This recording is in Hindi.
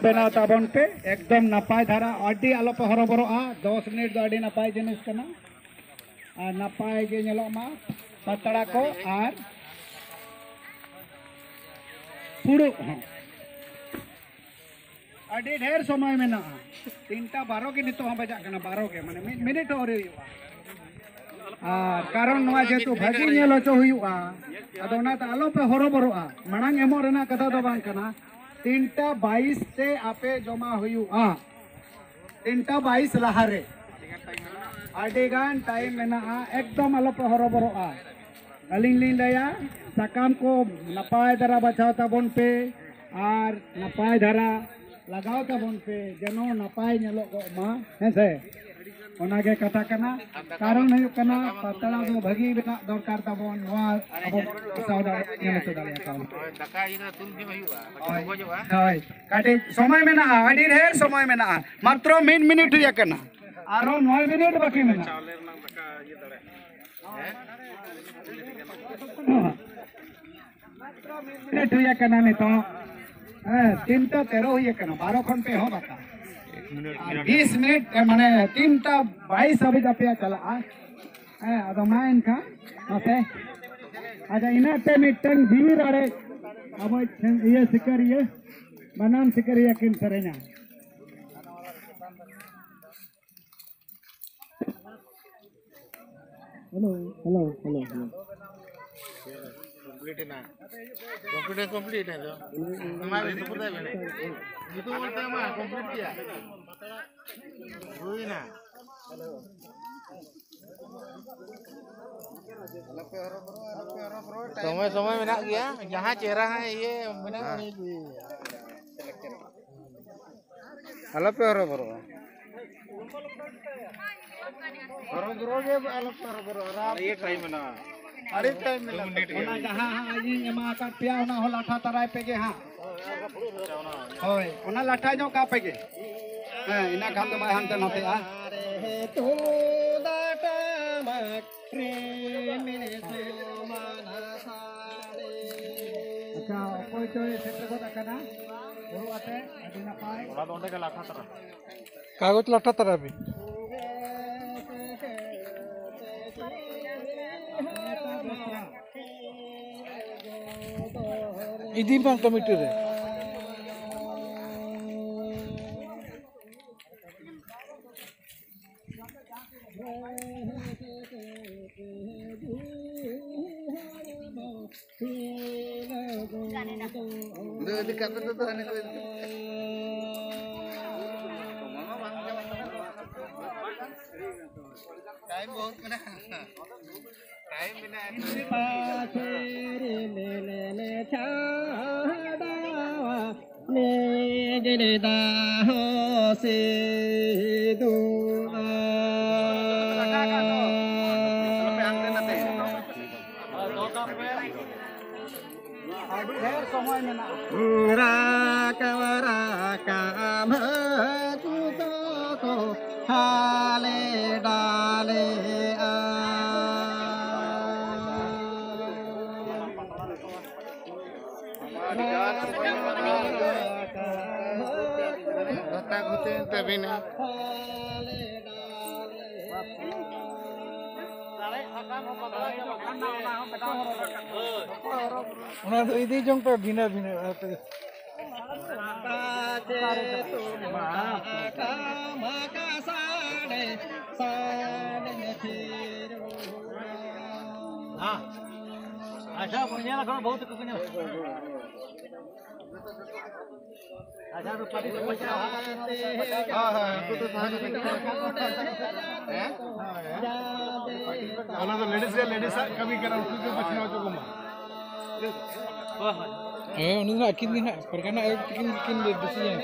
बेना ताबन पे एकदम नपाय धारा अड्डी आलो पे हरबरोआ 10 मिनट दो अड्डी नपाय जिनिस कना और नपाय गे नेलो मा पतड़ा को और पुड़ो अड्डी ढेर समय में ना 3:12 के नितो हम बजा कना 12 के माने मिनट और हुआ और कारण नवा जेतु भागी नेलो चो हुआ अदो ना त आलो पे हरबरोआ मांग एमो रेना कथा दो बांग कना 3:22 से आपे जमा हुआ 3:22 लहारे अडिगान टाइम में एकदम आलो पे हरबरोआ अलिंग लिंग दया साकाम को नपाय धारा बचाव ताबन पे और नपाय धारा लगाव ताबन पे जनो नपाय नेलो मा हेसे ओनागे कथा कना कारण हुई कना पतड़ा दो भगी बिना दरकार ताबन नवा अब सावदा नेलो चदाले का दाका इना तुन के हुआ बजवा होय काटे समय में ना अडी ढेर समय में ना मात्र मिनट हुई कना आरो 9 मिनट बाकी में ना चावले रंग दाका ये दड़े मिनट हुई कना ने तो 3:13 हुई कना 12 खन पे हो बाका 20 मिनट माने 3:22 अभी जपिया चला अदो माइन का ओके अच्छा इना पे मिटन जीवी राड़े अब ये सिकर ये बनाम सिकर ये किन सरेना हेलो हेलो हेलो कंप्लीट है जो हमारे तो पता है ये तो बोलते हैं मां कंप्लीट किया हुई ना समय समय में ना गया यहाँ चेहरा है ये बना नहीं हलो पे हरो बरो के हलो पे हरो ये टाइम ना अरे टाइम में ओना जहां आजी एमा का पिया ओना हो लाठा तराय पे गे हां होय ओना लाठा जो का पे गे इना खान तो बाय हंते नते आ रे तो दाटा मक्रे मिने से माना सारे अच्छा कोई तो सेटर को तकना बोलो आते अभी ना पाए ओला तो के लाठा तरा कागज लाठा तरा भी इदी बंग कमिटी रे टाइम बहुत में टाइम में गिरदा हो से समय में ना काम तो हाले डाले होते तभी ना उना तो इदी जों पे भिना भिना हाँ अच्छा पुण्य ना बहुत पुण्य अच्छा तो पार्टी से पछा हां हां तो हैं वाला तो लेडीज कभी करा उसको पछना हो को हां हां उन्हें अकिन दिन परकना एक किन डिसीजन